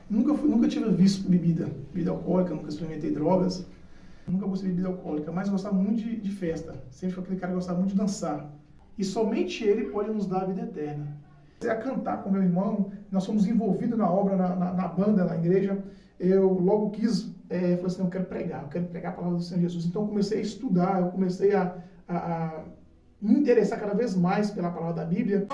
Nunca tive vício por bebida alcoólica, nunca experimentei drogas, nunca gostei de bebida alcoólica, mas eu gostava muito de festa. Sempre fui aquele cara que gostava muito de dançar. E somente ele pode nos dar a vida eterna. Comecei a cantar com meu irmão, nós fomos envolvidos na obra, na banda, na igreja. Eu logo falei assim, eu quero pregar a palavra do Senhor Jesus. Então eu comecei a estudar, eu comecei a me interessar cada vez mais pela palavra da Bíblia.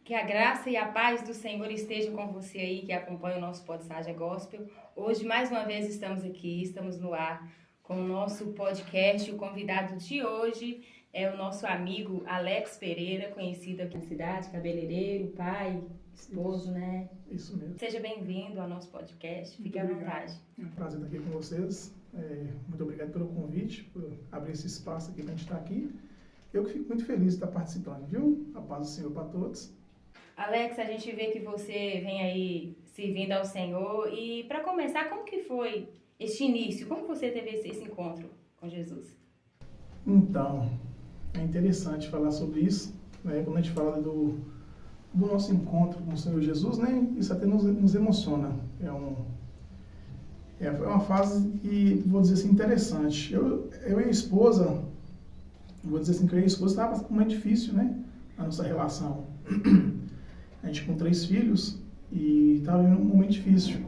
Que a graça e a paz do Senhor estejam com você aí que acompanha o nosso Podsaja Gospel. Hoje, mais uma vez, estamos no ar com o nosso podcast. O convidado de hoje é o nosso amigo Alex Pereira, conhecido aqui na cidade, cabeleireiro, pai, esposo, né? Isso mesmo. Seja bem-vindo ao nosso podcast, fique à vontade. É um prazer estar aqui com vocês. Muito obrigado pelo convite, por abrir esse espaço aqui para a gente estar aqui. Eu que fico muito feliz de estar participando, viu? A paz do Senhor para todos. Alex, a gente vê que você vem aí servindo ao Senhor. E para começar, como que foi este início? Como você teve esse encontro com Jesus? Então, é interessante falar sobre isso, né? Quando a gente fala do nosso encontro com o Senhor Jesus, né? Isso até nos emociona. É uma fase que, vou dizer assim, interessante. Eu e a esposa, vou dizer assim, que eu e a esposa estava passando muito difícil, né? A nossa relação. A gente com 3 filhos e estava em um momento difícil.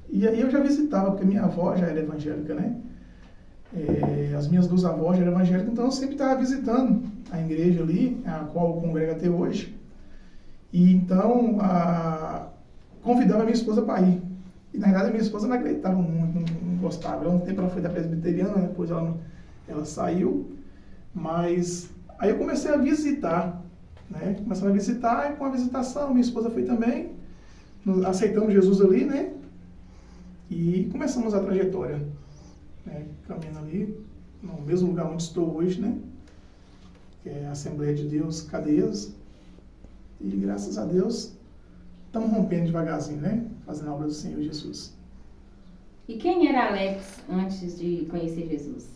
E aí eu já visitava, porque minha avó já era evangélica, né? As minhas 2 avós já eram evangélicas, então eu sempre estava visitando a igreja ali, a qual eu congrego até hoje. E então, convidava a minha esposa para ir. E na verdade a minha esposa não acreditava muito, não gostava. Um tempo ela foi da presbiteriana, depois ela saiu. Mas aí eu comecei a visitar, né? Começando a visitar, e com a visitação, minha esposa foi também. Aceitamos Jesus ali, né? E começamos a trajetória, né? Caminhando ali, no mesmo lugar onde estou hoje, né? Que é a Assembleia de Deus Cadeias. E graças a Deus, estamos rompendo devagarzinho, né? Fazendo a obra do Senhor Jesus. E quem era Alex antes de conhecer Jesus?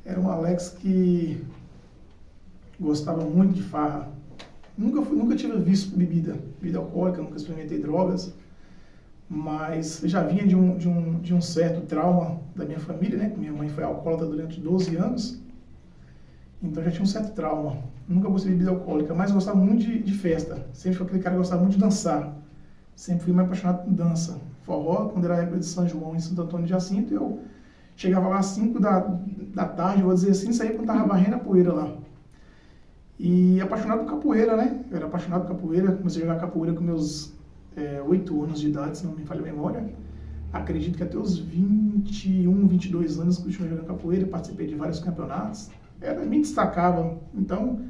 Era um Alex que gostava muito de farra. Nunca tive vício por bebida alcoólica, nunca experimentei drogas. Mas já vinha de um certo trauma da minha família, né? Minha mãe foi alcoólatra durante 12 anos. Então já tinha um certo trauma. Nunca gostei de bebida alcoólica, mas eu gostava muito de festa. Sempre fui aquele cara que gostava muito de dançar. Sempre fui mais apaixonado por dança. Forró, quando era a época de São João, em Santo Antônio de Jacinto, eu chegava lá às 5 da tarde, vou dizer assim, saía quando estava varrendo a poeira lá. E apaixonado por capoeira, né? Eu era apaixonado por capoeira, comecei a jogar capoeira com meus 8 anos de idade, se não me falha a memória. Acredito que até os 21, 22 anos continuei jogando capoeira, participei de vários campeonatos. Me destacava, então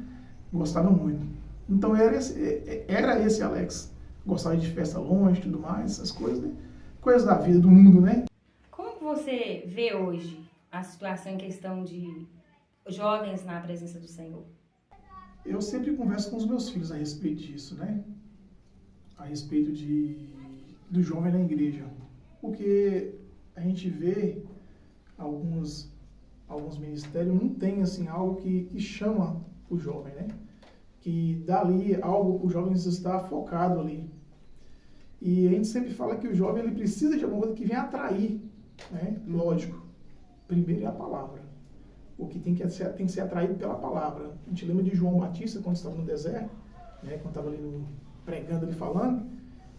gostava muito. Então era esse Alex. Gostava de festa longe e tudo mais, essas coisas, né? Coisas da vida, do mundo, né? Como você vê hoje a situação em questão de jovens na presença do Senhor? Eu sempre converso com os meus filhos a respeito disso, né? A respeito do jovem na igreja. Porque a gente vê alguns ministérios não tem assim algo que chama o jovem, né? Que dá ali algo para o jovem estar focado ali. E a gente sempre fala que o jovem ele precisa de alguma coisa que venha atrair, né? Lógico. Primeiro é a palavra. O que tem que ser atraído pela palavra. A gente lembra de João Batista quando estava no deserto, né? Quando estava ali pregando, ali falando,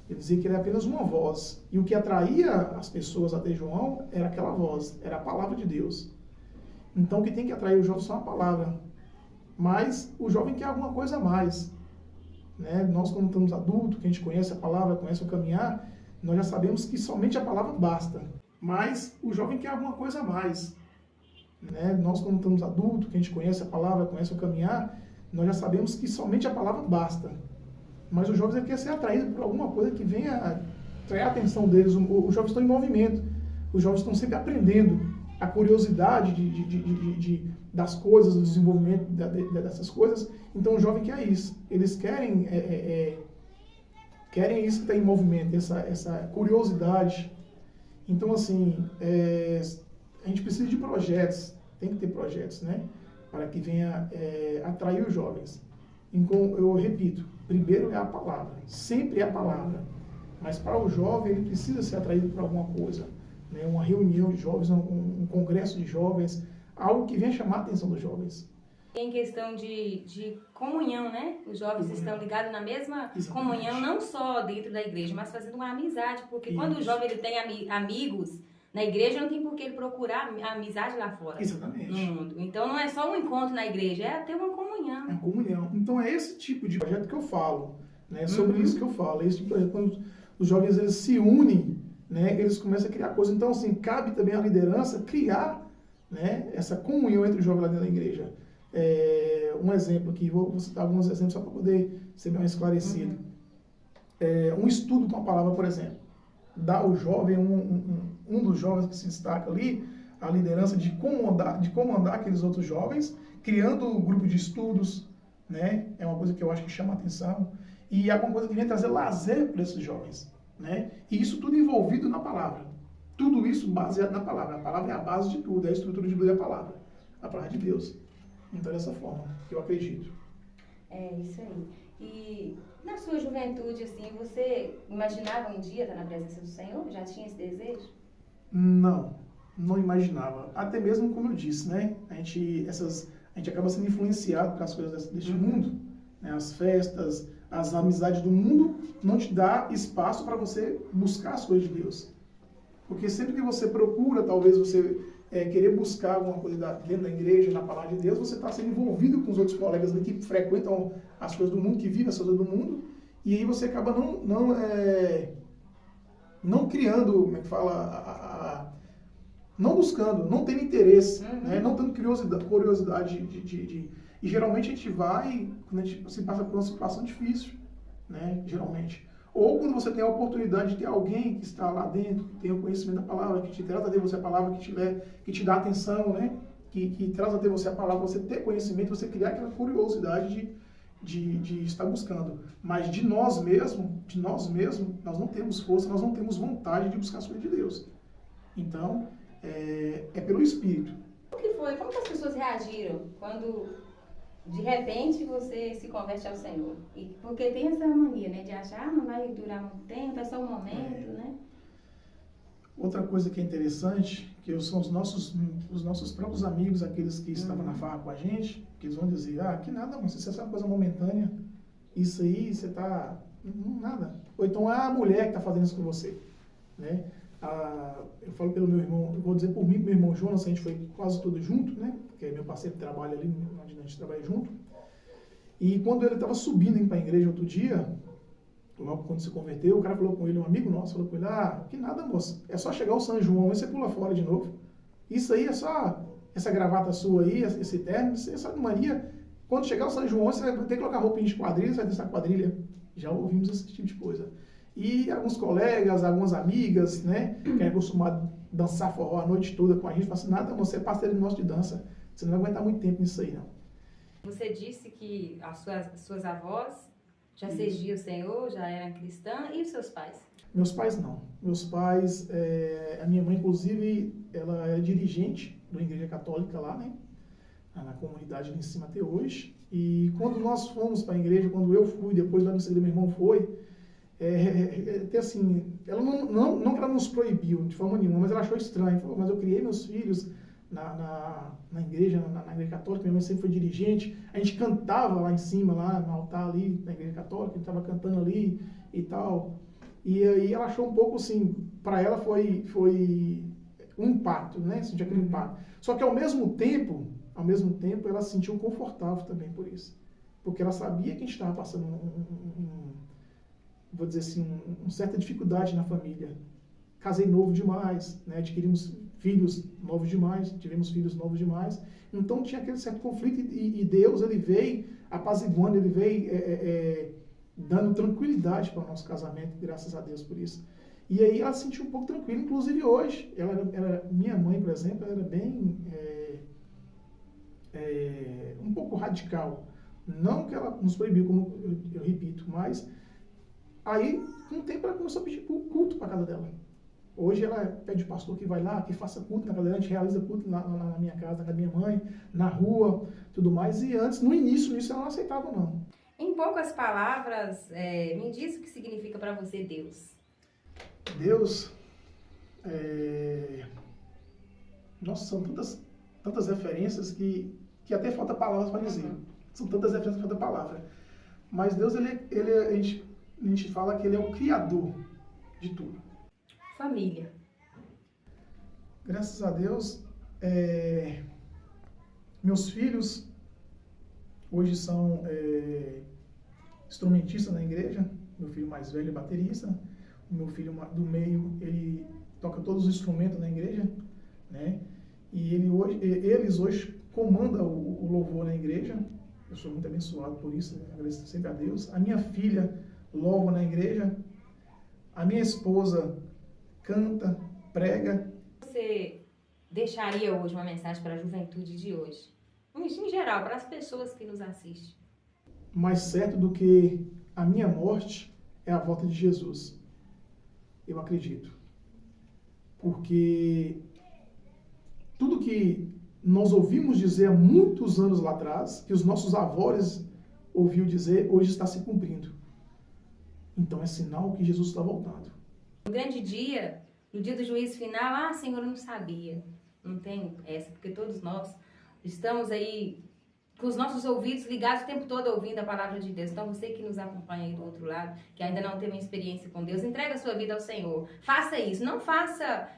ele dizia que ele era apenas uma voz. E o que atraía as pessoas até João era aquela voz, era a palavra de Deus. Então, o que tem que atrair o jovem são a palavra. Mas o jovem quer alguma coisa a mais. Né? Nós, quando estamos adultos, que a gente conhece a palavra, conhece o caminhar, nós já sabemos que somente a palavra basta. Mas o jovem quer alguma coisa a mais. Né? Nós, quando estamos adultos, que a gente conhece a palavra, conhece o caminhar, nós já sabemos que somente a palavra basta. Mas os jovens querem ser atraídos por alguma coisa que venha atrair a atenção deles. Os jovens estão em movimento. Os jovens estão sempre aprendendo. A curiosidade das coisas, do desenvolvimento dessas coisas. Então o jovem quer isso. Eles querem isso que está em movimento, essa curiosidade. Então assim, a gente precisa de projetos, tem que ter projetos, né? para que venha atrair os jovens. Então, eu repito, primeiro é a palavra, sempre é a palavra. Mas para o jovem, ele precisa ser atraído por alguma coisa, né? Uma reunião de jovens, um congresso de jovens, algo que venha chamar a atenção dos jovens. Em questão de comunhão, né? Os jovens estão ligados na mesma Exatamente. comunhão, não só dentro da igreja, mas fazendo uma amizade. Porque Isso. quando o jovem ele tem amigos na igreja, não tem por que ele procurar a amizade lá fora. Exatamente. No mundo. Então não é só um encontro na igreja, é ter uma comunhão. É a comunhão. Então é esse tipo de projeto que eu falo, né? Sobre isso que eu falo. Esse tipo de projeto, quando os jovens eles se unem, né? Eles começam a criar coisas. Então, assim, cabe também à liderança criar, né? Essa comunhão entre os jovens lá dentro da igreja. Um exemplo aqui, vou citar alguns exemplos só para poder ser mais esclarecido. Um estudo com a palavra, por exemplo. Dá ao jovem, um dos jovens que se destaca ali, a liderança de comandar aqueles outros jovens, criando um grupo de estudos, né? É uma coisa que eu acho que chama a atenção. E é uma coisa que vem trazer lazer para esses jovens, né? E isso tudo envolvido na palavra. Tudo isso baseado na palavra. A palavra é a base de tudo, é a estrutura de tudo é a palavra de Deus. Então, dessa forma que eu acredito. É isso aí. E na sua juventude, assim, você imaginava um dia estar na presença do Senhor? Já tinha esse desejo? Não imaginava. Até mesmo, como eu disse, né? A gente acaba sendo influenciado pelas coisas deste mundo, né? As festas, as amizades do mundo não te dá espaço para você buscar as coisas de Deus. Porque sempre que você procura, talvez você querer buscar alguma coisa dentro da igreja, na palavra de Deus, você está sendo envolvido com os outros colegas ali que frequentam as coisas do mundo, que vivem as coisas do mundo, e aí você acaba não criando, como é que fala, não buscando, não tendo interesse, né? Não tendo curiosidade e geralmente a gente vai, quando a gente se passa por uma situação difícil, né? Geralmente. Ou quando você tem a oportunidade de ter alguém que está lá dentro, que tem o conhecimento da palavra, que te traz até você a palavra, que te dá atenção, né? Que traz até você a palavra, você ter conhecimento, você criar aquela curiosidade de estar buscando. Mas de nós mesmos, nós não temos força, nós não temos vontade de buscar as coisas de Deus. Então, é pelo Espírito. O que foi? Como que as pessoas reagiram quando, de repente, você se converte ao Senhor? Porque tem essa mania, né? De achar, não vai durar muito tempo, é só um momento, né? Outra coisa que é interessante, que são os nossos próprios amigos, aqueles que estavam na farra com a gente, que eles vão dizer, que nada, mas isso é só uma coisa momentânea, isso aí, você tá, nada. Ou então, a mulher que está fazendo isso com você, né? Eu falo pelo meu irmão, eu vou dizer por mim, meu irmão Jonas, a gente foi quase todo junto, né? Porque é meu parceiro de trabalho ali, onde a gente trabalha junto. E quando ele estava subindo para a igreja outro dia, logo quando se converteu, o cara falou com ele, um amigo nosso, falou com ele, que nada, moça, é só chegar ao São João e você pula fora de novo. Isso aí é só, essa gravata sua aí, esse terno, essa mania. Quando chegar ao São João, você vai ter que colocar roupinha de quadrilha, você vai dançar quadrilha. Já ouvimos esse tipo de coisa. E alguns colegas, algumas amigas, né, que é acostumado a dançar forró a noite toda com a gente, falam assim, nada, você é parceiro nosso de dança, você não vai aguentar muito tempo nisso aí, não. Você disse que as suas avós já serviam o Senhor, já eram cristãs, e os seus pais? Meus pais não. Meus pais, a minha mãe, inclusive, ela é dirigente da igreja católica lá, né, na comunidade ali em cima até hoje. E quando nós fomos para a igreja, quando eu fui, depois lá no segundo meu irmão foi, assim, ela não que ela nos proibiu de forma nenhuma, mas ela achou estranho. Falou, mas eu criei meus filhos na igreja, na igreja católica, minha mãe sempre foi dirigente, a gente cantava lá em cima, lá no altar ali, na igreja católica, a gente estava cantando ali e tal. E aí ela achou um pouco assim, para ela foi um impacto, né? Sentiu aquele impacto. Só que ao mesmo tempo, ela se sentiu confortável também por isso. Porque ela sabia que a gente estava passando vou dizer assim, uma certa dificuldade na família. Casei novo demais, né? Adquirimos filhos novos demais, tivemos filhos novos demais. Então tinha aquele certo conflito e Deus, ele veio apaziguando, ele veio dando tranquilidade para o nosso casamento, graças a Deus por isso. E aí ela se sentiu um pouco tranquila, inclusive hoje. Minha mãe, por exemplo, ela era bem um pouco radical. Não que ela nos proibiu, como eu repito, mas aí, com o tempo, ela começou a pedir culto para a casa dela. Hoje ela pede o pastor que vai lá, que faça culto na casa dela, a gente realiza culto na minha casa, na casa da minha mãe, na rua, tudo mais. E antes, no início, isso ela não aceitava, não. Em poucas palavras, me diz o que significa para você Deus. Deus, nossa, são tantas referências que até falta palavras para dizer. São tantas referências que falta palavra. Mas Deus, a gente fala que Ele é o Criador de tudo. Família. Graças a Deus, meus filhos hoje são instrumentistas na igreja. Meu filho mais velho é baterista. O meu filho do meio, ele toca todos os instrumentos na igreja, né? E eles hoje comandam o louvor na igreja. Eu sou muito abençoado por isso, agradeço sempre a Deus. A minha filha louva na igreja. A minha esposa canta, prega. Você deixaria hoje uma mensagem para a juventude de hoje? Em geral, para as pessoas que nos assistem. Mais certo do que a minha morte é a volta de Jesus. Eu acredito. Porque tudo que nós ouvimos dizer há muitos anos lá atrás, que os nossos avós ouviu dizer, hoje está se cumprindo. Então é sinal que Jesus está voltando. No grande dia, no dia do juízo final, Senhor, eu não sabia. Não tem essa, porque todos nós estamos aí com os nossos ouvidos ligados o tempo todo ouvindo a palavra de Deus. Então você que nos acompanha aí do outro lado, que ainda não teve uma experiência com Deus, entrega a sua vida ao Senhor. Faça isso. Não faça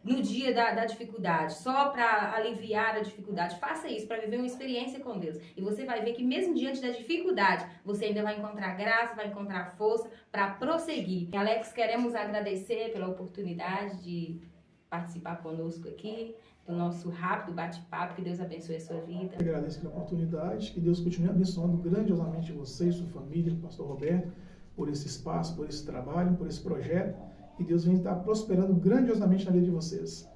no dia da dificuldade, só para aliviar a dificuldade. Faça isso para viver uma experiência com Deus. E você vai ver que mesmo diante da dificuldade, você ainda vai encontrar graça, vai encontrar força para prosseguir. E, Alex, queremos agradecer pela oportunidade de participar conosco aqui do nosso rápido bate-papo. Que Deus abençoe a sua vida. Eu agradeço pela oportunidade, que Deus continue abençoando grandiosamente você e sua família, o pastor Roberto, por esse espaço, por esse trabalho, por esse projeto. Que Deus venha estar prosperando grandiosamente na vida de vocês.